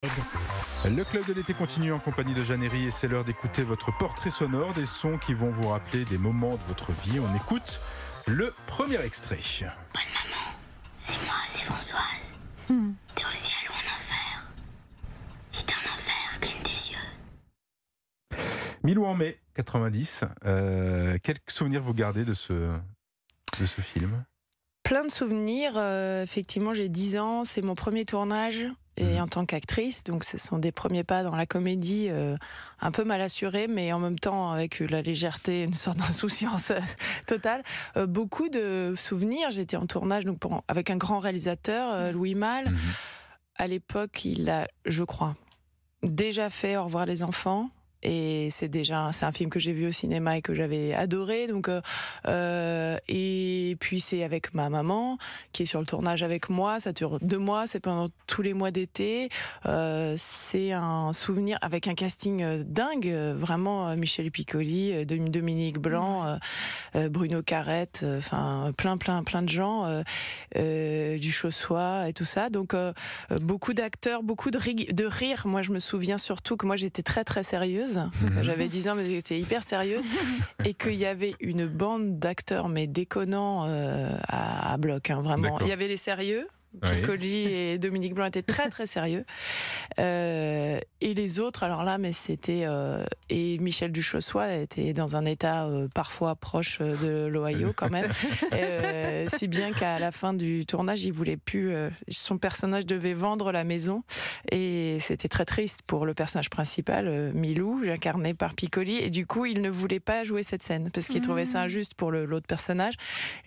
Le club de l'été continue en compagnie de Jeannery et c'est l'heure d'écouter votre portrait sonore, des sons qui vont vous rappeler des moments de votre vie. On écoute le premier extrait. Bonne maman, c'est moi, c'est Françoise. T'es au ciel ou en enfer? Et d'un enfer cligne tes yeux. Milou en mai 90. Quel souvenir vous gardez de ce film? Plein de souvenirs. Effectivement, j'ai 10 ans, c'est mon premier tournage. Et en tant qu'actrice, donc ce sont des premiers pas dans la comédie, un peu mal assurés, mais en même temps avec la légèreté, une sorte d'insouciance totale. Beaucoup de souvenirs. J'étais en tournage donc avec un grand réalisateur, Louis Malle. À l'époque, il a, je crois, déjà fait Au revoir les enfants. Et c'est un film que j'ai vu au cinéma et que j'avais adoré. Donc, et puis c'est avec ma maman qui est sur le tournage avec moi. Ça dure 2 mois, c'est pendant tous les mois d'été. C'est un souvenir avec un casting dingue, vraiment Michel Piccoli, Dominique Blanc, Bruno Carrette, enfin plein de gens, du Chaussois et tout ça. Donc beaucoup d'acteurs, beaucoup de rire. Moi, je me souviens surtout que moi j'étais très très sérieuse. J'avais 10 ans, mais j'étais hyper sérieuse. Et qu'il y avait une bande d'acteurs, mais déconnants à bloc, hein, vraiment. D'accord. Il y avait les sérieux. Piccoli et Dominique Blanc étaient très très sérieux. Et les autres, alors là, mais c'était... et Michel Duchossois était dans un état parfois proche de l'Ohio quand même. Si bien qu'à la fin du tournage, il voulait plus... son personnage devait vendre la maison. Et c'était très triste pour le personnage principal, Milou, incarné par Piccoli. Et du coup, il ne voulait pas jouer cette scène parce qu'il trouvait ça injuste pour l'autre personnage.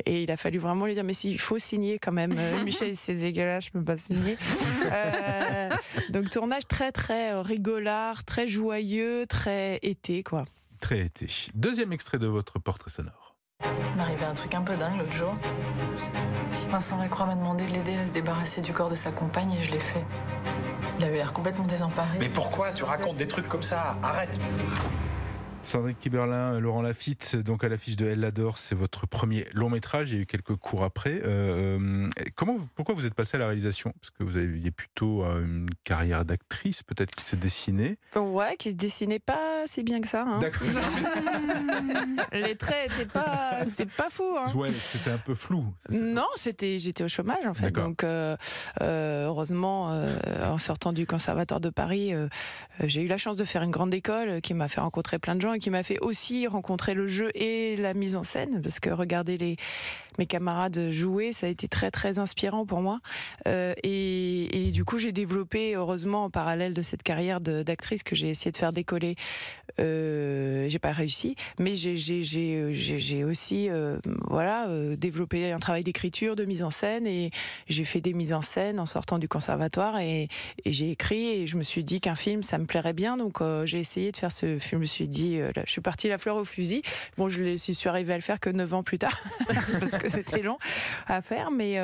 Et il a fallu vraiment lui dire, mais il faut signer quand même. Michel, c'est dégueulasse, je peux pas signer. Donc tournage très très rigolard, très joyeux, très été quoi. Très été. Deuxième extrait de votre portrait sonore. Il m'est arrivé un truc un peu dingue l'autre jour. Vincent Lacroix m'a demandé de l'aider à se débarrasser du corps de sa compagne et je l'ai fait. Il avait l'air complètement désemparé. Mais pourquoi tu racontes des trucs comme ça? Arrête! Sandrine Kiberlin, Laurent Lafitte, donc à l'affiche de Elle l'adore, c'est votre premier long métrage, il y a eu quelques cours après. Pourquoi vous êtes passée à la réalisation? Parce que vous aviez plutôt une carrière d'actrice, peut-être qui se dessinait. Ouais, qui se dessinait pas si bien que ça. Hein. D'accord. Les traits c'était pas fou. Hein. Ouais, c'était un peu flou. Non, j'étais au chômage en fait. D'accord. Donc heureusement, en sortant du Conservatoire de Paris, j'ai eu la chance de faire une grande école qui m'a fait rencontrer plein de gens et qui m'a fait aussi rencontrer le jeu et la mise en scène, parce que regarder mes camarades jouer, ça a été très très inspirant pour moi. Et du coup, j'ai développé, heureusement, en parallèle de cette carrière d'actrice que j'ai essayé de faire décoller. J'ai pas réussi, mais j'ai aussi développé un travail d'écriture, de mise en scène, et j'ai fait des mises en scène en sortant du conservatoire, et j'ai écrit, et je me suis dit qu'un film ça me plairait bien, donc j'ai essayé de faire ce film. Je me suis dit, je suis partie la fleur au fusil. Bon, je suis arrivée à le faire que 9 ans plus tard parce que c'était long à faire, mais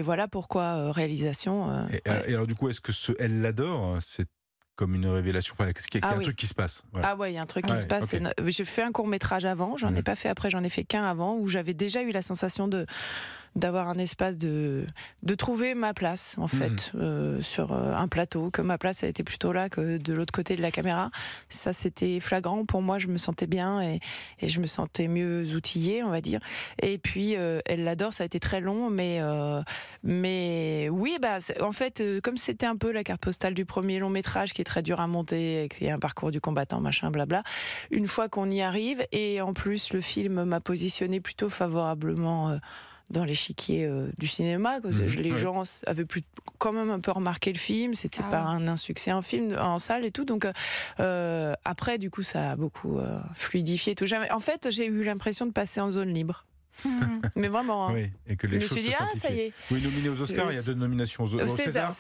voilà pourquoi réalisation. Et alors du coup, est-ce que Elle l'adore, c'est comme une révélation, enfin, est-ce qu'il y a un truc qui se passe? Voilà. Ah ouais, il y a un truc qui se passe. Okay. J'ai fait un court-métrage avant, j'en ai pas fait après, j'en ai fait qu'un avant, où j'avais déjà eu la sensation d'avoir un espace, de trouver ma place en fait, sur un plateau, que ma place elle était plutôt là que de l'autre côté de la caméra. Ça c'était flagrant pour moi, je me sentais bien et je me sentais mieux outillée, on va dire. Et puis Elle l'adore, ça a été très long, mais oui, en fait, comme c'était un peu la carte postale du premier long métrage qui est très dur à monter, qui est un parcours du combattant, machin, blabla, une fois qu'on y arrive, et en plus le film m'a positionné plutôt favorablement dans l'échiquier du cinéma. Les gens avaient quand même un peu remarqué le film, c'était pas un insuccès en film, en salle et tout, donc après du coup ça a beaucoup fluidifié tout. En fait, j'ai eu l'impression de passer en zone libre. Mais vraiment, hein. Oui, et que les je me suis dit, ça y est. Oui, nominé aux Oscars, il y a 2 nominations au César.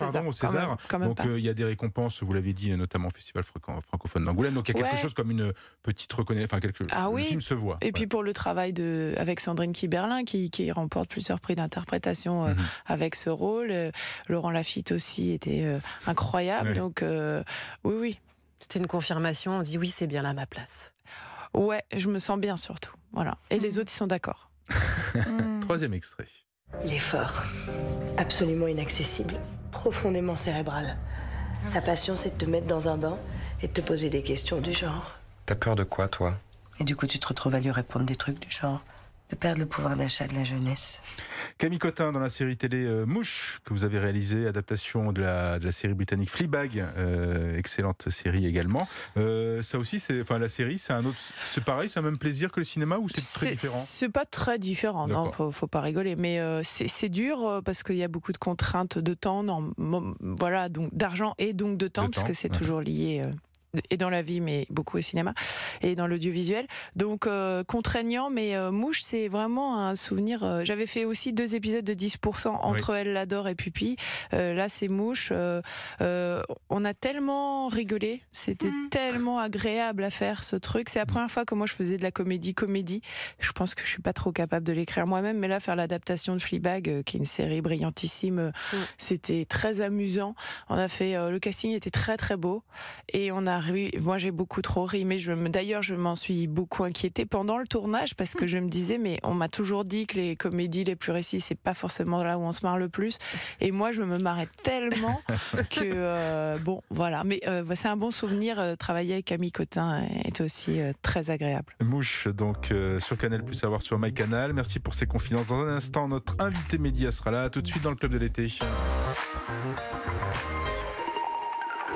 Quand même donc il y a des récompenses, vous l'avez dit, notamment au Festival francophone d'Angoulême. Donc il y a quelque chose comme une petite reconnaissance, le film se voit. Et puis pour le travail avec Sandrine Kiberlin, qui remporte plusieurs prix d'interprétation avec ce rôle. Laurent Lafitte aussi était incroyable. Ouais. Donc oui. C'était une confirmation, on dit oui, c'est bien là ma place. Ouais, je me sens bien surtout. Voilà. Et les autres, ils sont d'accord. Troisième extrait. Il est fort, absolument inaccessible. profondément cérébral. Sa passion, c'est de te mettre dans un bain et de te poser des questions du genre. T'as peur de quoi, toi? Et du coup, tu te retrouves à lui répondre des trucs du genre de perdre le pouvoir d'achat de la jeunesse. Camille Cotin dans la série télé Mouche que vous avez réalisée, adaptation de la série britannique Fleabag, excellente série également. Ça aussi, la série, c'est pareil, c'est un même plaisir que le cinéma ou c'est très différent? C'est pas très différent, non, faut pas rigoler, mais c'est dur parce qu'il y a beaucoup de contraintes de temps, voilà, donc d'argent et donc de temps, parce que c'est toujours lié. Et dans la vie, mais beaucoup au cinéma et dans l'audiovisuel. Donc contraignant, mais Mouche, c'est vraiment un souvenir. J'avais fait aussi 2 épisodes de 10% entre Elle l'adore et Pupi. Là, c'est Mouche. On a tellement rigolé, c'était tellement agréable à faire ce truc. C'est la première fois que moi je faisais de la comédie. Je pense que je suis pas trop capable de l'écrire moi-même, mais là faire l'adaptation de Fleabag, qui est une série brillantissime, c'était très amusant. On a fait le casting était très très beau et on a moi j'ai beaucoup trop ri, mais d'ailleurs je m'en suis beaucoup inquiétée pendant le tournage parce que je me disais mais on m'a toujours dit que les comédies les plus réussies c'est pas forcément là où on se marre le plus, et moi je me marrais tellement que bon voilà, mais c'est un bon souvenir. Travailler avec Camille Cotin est aussi très agréable. Mouche donc sur Canal+, à voir sur MyCanal. Merci pour ces confidences. Dans un instant notre invité média sera là, tout de suite dans le Club de l'été.